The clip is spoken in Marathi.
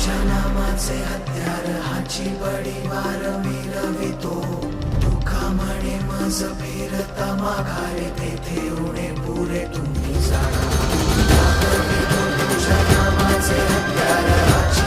तुझ्या नामाचे हत्यार हाची बडी वार मिरवितो दुःखा म्हणे मज फिरता माघारे तेथे उणे पुरे तुम्ही जाणा तुझ्या नामाचे हत्यार